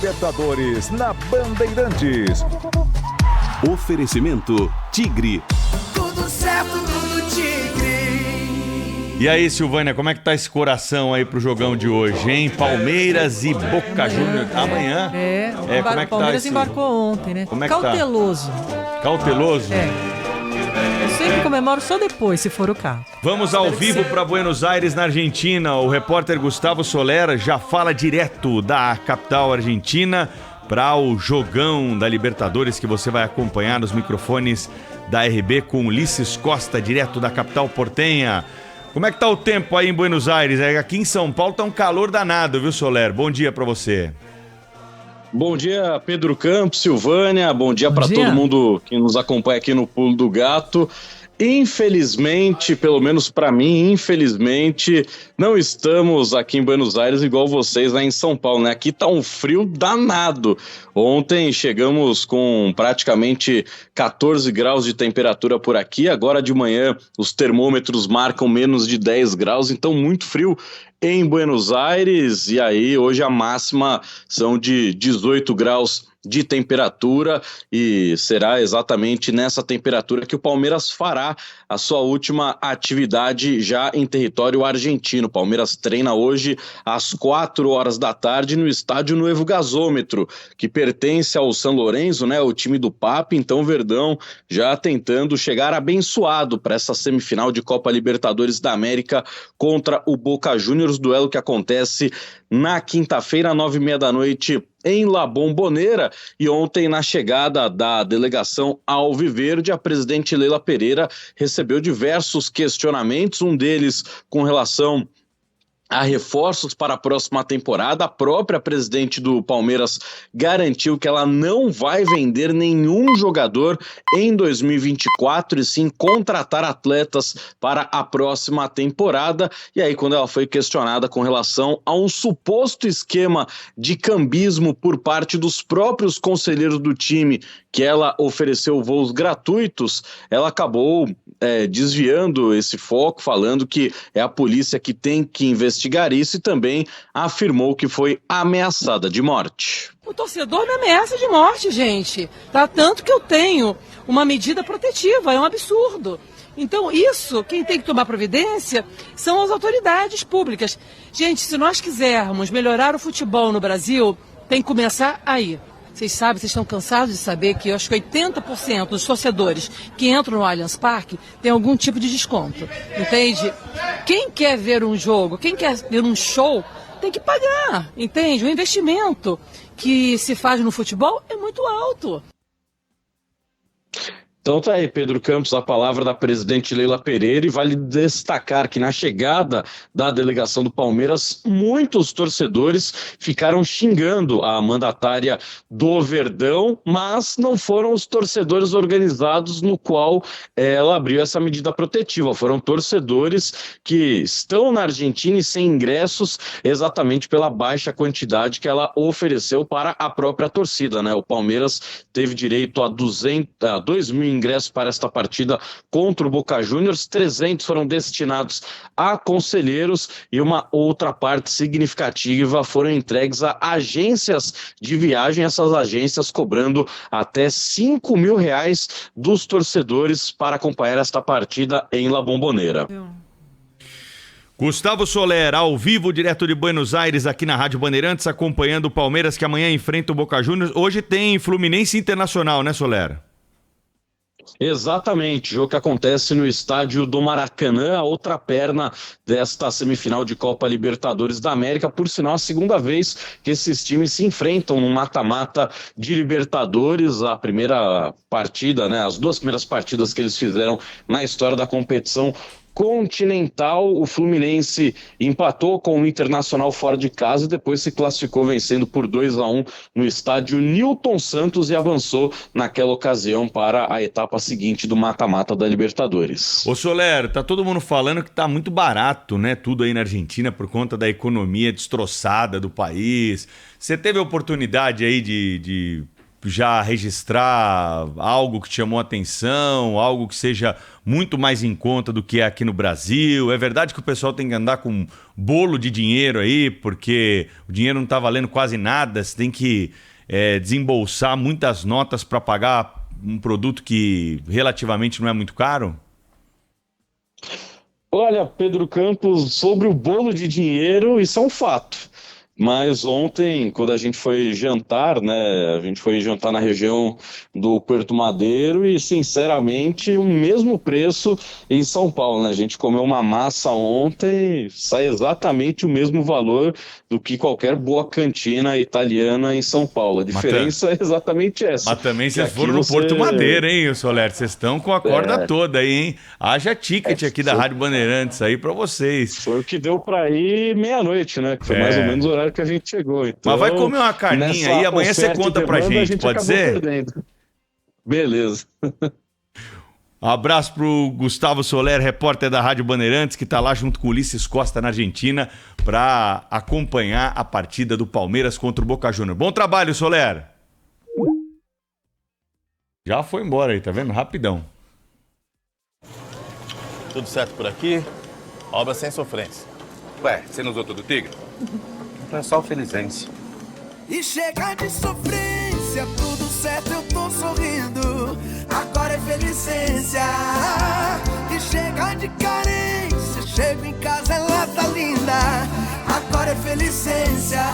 Libertadores na Bandeirantes. Oferecimento Tigre. Tudo certo, tudo Tigre. E aí, Silvânia, como é que tá esse coração aí pro jogão de hoje, hein? Palmeiras e Boca Juniors. Amanhã? Como é que Palmeiras tá embarcou ontem, né? Como é que Cauteloso. Tá? Cauteloso? Eu sempre comemoro só depois, se for o caso. Vamos ao vivo para Buenos Aires, na Argentina. O repórter Gustavo Soler já fala direto da capital argentina para o jogão da Libertadores que você vai acompanhar nos microfones da RB com Ulisses Costa, direto da capital portenha. Como é que tá o tempo aí em Buenos Aires? Aqui em São Paulo tá um calor danado, viu, Soler? Bom dia para você. Bom dia, Pedro Campos, Silvânia. Bom dia para todo mundo que nos acompanha aqui no Pulo do Gato. Infelizmente, pelo menos para mim, não estamos aqui em Buenos Aires igual vocês lá em São Paulo, né? Aqui tá um frio danado. Ontem chegamos com praticamente 14 graus de temperatura por aqui. Agora de manhã os termômetros marcam menos de 10 graus, então muito frio em Buenos Aires. E aí hoje a máxima são de 18 graus de temperatura e será exatamente nessa temperatura que o Palmeiras fará a sua última atividade já em território argentino. O Palmeiras treina hoje às 4 horas da tarde no estádio Nuevo Gasômetro, que pertence ao São Lourenço, né, o time do Papi. Então o Verdão já tentando chegar abençoado para essa semifinal de Copa Libertadores da América contra o Boca Juniors, duelo que acontece na quinta-feira, 9h30 da noite, em La Bombonera. E ontem, na chegada da delegação alviverde, a presidente Leila Pereira recebeu diversos questionamentos, um deles com relação a reforços para a próxima temporada. A própria presidente do Palmeiras garantiu que ela não vai vender nenhum jogador em 2024 e sim contratar atletas para a próxima temporada. E aí, quando ela foi questionada com relação a um suposto esquema de cambismo por parte dos próprios conselheiros do time, que ela ofereceu voos gratuitos, ela acabou desviando esse foco, falando que é a polícia que tem que investigar isso, e também afirmou que foi ameaçada de morte. O torcedor me ameaça de morte, gente. Tá? Tanto que eu tenho uma medida protetiva, é um absurdo. Então isso, quem tem que tomar providência são as autoridades públicas. Gente, se nós quisermos melhorar o futebol no Brasil, tem que começar aí. Vocês sabem, vocês estão cansados de saber que eu acho que 80% dos torcedores que entram no Allianz Parque tem algum tipo de desconto, entende? Quem quer ver um jogo, quem quer ver um show, tem que pagar, entende? O investimento que se faz no futebol é muito alto. Então tá aí, Pedro Campos, a palavra da presidente Leila Pereira, e vale destacar que na chegada da delegação do Palmeiras, muitos torcedores ficaram xingando a mandatária do Verdão, mas não foram os torcedores organizados no qual ela abriu essa medida protetiva, foram torcedores que estão na Argentina e sem ingressos, exatamente pela baixa quantidade que ela ofereceu para a própria torcida, né? O Palmeiras teve direito a 2 mil ingressos para esta partida contra o Boca Juniors, 300 foram destinados a conselheiros e uma outra parte significativa foram entregues a agências de viagem, essas agências cobrando até R$5.000 dos torcedores para acompanhar esta partida em La Bombonera. Gustavo Soler, ao vivo, direto de Buenos Aires, aqui na Rádio Bandeirantes, acompanhando o Palmeiras, que amanhã enfrenta o Boca Juniors. Hoje tem Fluminense Internacional, né, Soler? Exatamente, jogo que acontece no estádio do Maracanã, a outra perna desta semifinal de Copa Libertadores da América, por sinal a segunda vez que esses times se enfrentam no mata-mata de Libertadores. A primeira partida, né, as duas primeiras partidas que eles fizeram na história da competição continental, o Fluminense empatou com o Internacional fora de casa e depois se classificou vencendo por 2-1 no estádio Newton Santos e avançou naquela ocasião para a etapa seguinte do mata-mata da Libertadores. Ô Soler, tá todo mundo falando que tá muito barato, né, tudo aí na Argentina por conta da economia destroçada do país. Você teve a oportunidade aí de já registrar algo que te chamou a atenção, algo que seja muito mais em conta do que é aqui no Brasil? É verdade que o pessoal tem que andar com um bolo de dinheiro aí, porque o dinheiro não está valendo quase nada, você tem que desembolsar muitas notas para pagar um produto que relativamente não é muito caro? Olha, Pedro Campos, sobre o bolo de dinheiro, isso é um fato. Mas ontem, quando a gente foi jantar, né? A gente foi jantar na região do Puerto Madeiro e, sinceramente, o mesmo preço em São Paulo, né? A gente comeu uma massa ontem e sai exatamente o mesmo valor do que qualquer boa cantina italiana em São Paulo. A diferença é exatamente essa. Mas também vocês foram no Porto Madeiro, hein, Soler? Vocês estão com a corda toda aí, hein? Haja ticket aqui da Rádio Bandeirantes aí pra vocês. Foi o que deu pra ir meia-noite, né? Que foi mais ou menos o horário que a gente chegou. Então, mas vai comer uma carninha aí, amanhã você conta pra gente, pode ser? Perdendo. Beleza. Abraço pro Gustavo Soler, repórter da Rádio Bandeirantes, que tá lá junto com o Ulisses Costa na Argentina para acompanhar a partida do Palmeiras contra o Boca Juniors. Bom trabalho, Soler. Já foi embora aí, tá vendo? Rapidão. Tudo certo por aqui? Obra sem sofrência. Ué, você não usou todo o Tigre? Então é só o Felizense. E chega de sofrência, tudo certo, eu tô sorrindo. Agora é felicência. E chega de carência, chego em casa, ela tá linda. Agora é felicência.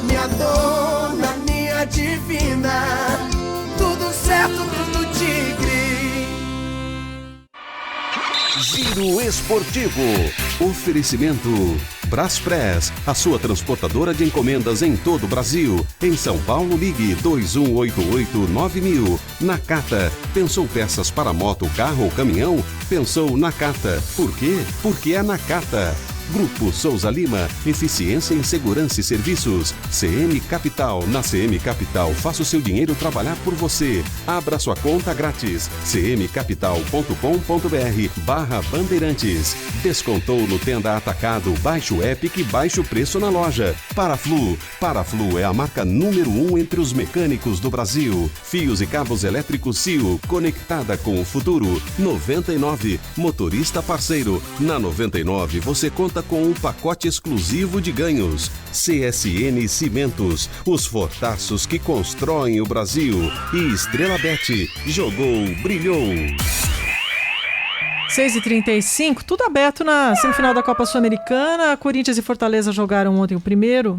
Minha dona, minha divina. Tudo certo, tudo tigre. Giro Esportivo. Oferecimento Braspress, a sua transportadora de encomendas em todo o Brasil. Em São Paulo, ligue 2188-9000. Nakata, pensou peças para moto, carro ou caminhão? Pensou Nakata. Por quê? Porque é Nakata. Grupo Souza Lima, eficiência em segurança e serviços. CM Capital, na CM Capital, faça o seu dinheiro trabalhar por você. Abra sua conta grátis. cmcapital.com.br/bandeirantes. Descontou no Tenda Atacado, baixe o app que baixe o preço na loja. Paraflu é a marca número 1 entre os mecânicos do Brasil. Fios e cabos elétricos CIO, conectada com o futuro. 99, motorista parceiro. Na 99 você conta com um pacote exclusivo de ganhos. CSN Cimentos, os fortaços que constroem o Brasil. E Estrela Bet, jogou, brilhou. 6h35, tudo aberto na semifinal da Copa Sul-Americana. Corinthians e Fortaleza jogaram ontem a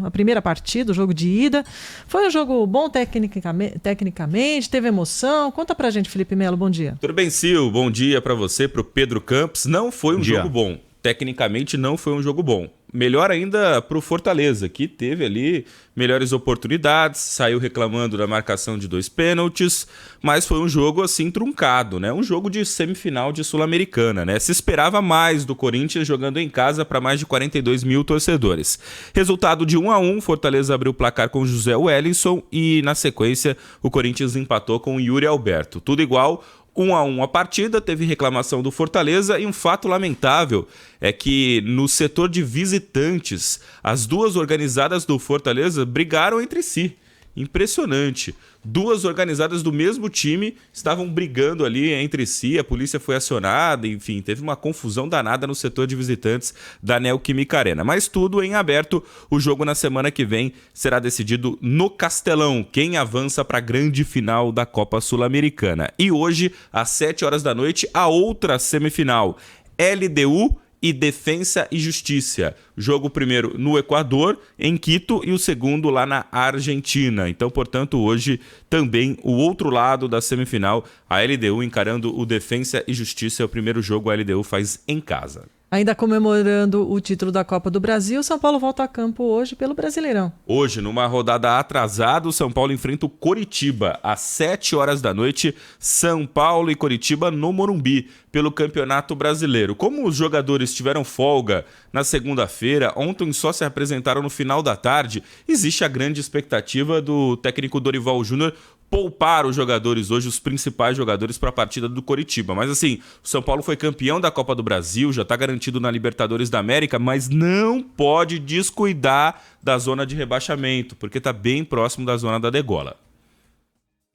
primeira partida, o jogo de ida. Foi um jogo bom tecnicamente, teve emoção. Conta pra gente, Felipe Melo, bom dia. Tudo bem, Sil? Bom dia pra você, pro Pedro Campos. Não foi um jogo bom. Tecnicamente não foi um jogo bom. Melhor ainda para o Fortaleza, que teve ali melhores oportunidades, saiu reclamando da marcação de 2 pênaltis, mas foi um jogo assim truncado, né? Um jogo de semifinal de Sul-Americana, né? Se esperava mais do Corinthians jogando em casa para mais de 42 mil torcedores. Resultado de 1-1, Fortaleza abriu o placar com José Wellington e na sequência o Corinthians empatou com Yuri Alberto. Tudo igual. 1-1 a partida, teve reclamação do Fortaleza e um fato lamentável é que no setor de visitantes, as duas organizadas do Fortaleza brigaram entre si. Impressionante. 2 organizadas do mesmo time estavam brigando ali entre si, a polícia foi acionada, enfim, teve uma confusão danada no setor de visitantes da Neoquímica Arena. Mas tudo em aberto, o jogo na semana que vem será decidido no Castelão, quem avança para a grande final da Copa Sul-Americana. E hoje, às 7 horas da noite, a outra semifinal, LDU e Defensa e Justiça. Jogo primeiro no Equador, em Quito, e o segundo lá na Argentina. Então, portanto, hoje também o outro lado da semifinal, a LDU encarando o Defensa e Justiça. É o primeiro jogo, a LDU faz em casa. Ainda comemorando o título da Copa do Brasil, São Paulo volta a campo hoje pelo Brasileirão. Hoje, numa rodada atrasada, o São Paulo enfrenta o Coritiba. Às 7 horas da noite, São Paulo e Coritiba no Morumbi, pelo Campeonato Brasileiro. Como os jogadores tiveram folga na segunda-feira, ontem só se apresentaram no final da tarde, existe a grande expectativa do técnico Dorival Júnior poupar os jogadores hoje, os principais jogadores, para a partida do Coritiba. Mas assim, o São Paulo foi campeão da Copa do Brasil, já está garantido na Libertadores da América, mas não pode descuidar da zona de rebaixamento, porque está bem próximo da zona da degola.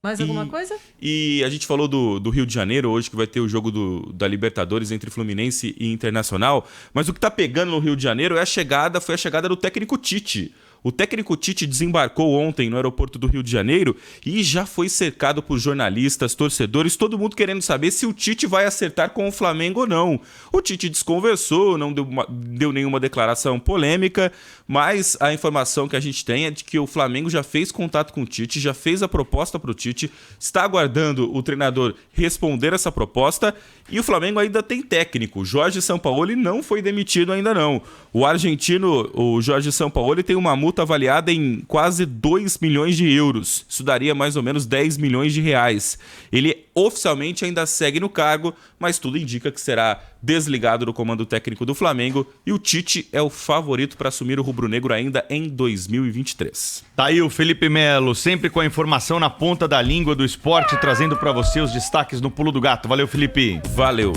Mais alguma coisa? E a gente falou do Rio de Janeiro hoje, que vai ter o jogo da Libertadores entre Fluminense e Internacional. Mas o que tá pegando no Rio de Janeiro foi a chegada do técnico Tite. O técnico Tite desembarcou ontem no aeroporto do Rio de Janeiro e já foi cercado por jornalistas, torcedores, todo mundo querendo saber se o Tite vai acertar com o Flamengo ou não. O Tite desconversou, não deu nenhuma declaração polêmica, mas a informação que a gente tem é de que o Flamengo já fez contato com o Tite, já fez a proposta para o Tite, está aguardando o treinador responder essa proposta e o Flamengo ainda tem técnico. Jorge Sampaoli não foi demitido ainda não. O argentino, o Jorge Sampaoli, tem uma multa avaliada em quase 2 milhões de euros. Isso daria mais ou menos 10 milhões de reais. Ele oficialmente ainda segue no cargo, mas tudo indica que será desligado do comando técnico do Flamengo e o Tite é o favorito para assumir o rubro-negro ainda em 2023. Tá aí o Felipe Melo, sempre com a informação na ponta da língua do esporte, trazendo para você os destaques no Pulo do Gato. Valeu, Felipe. Valeu.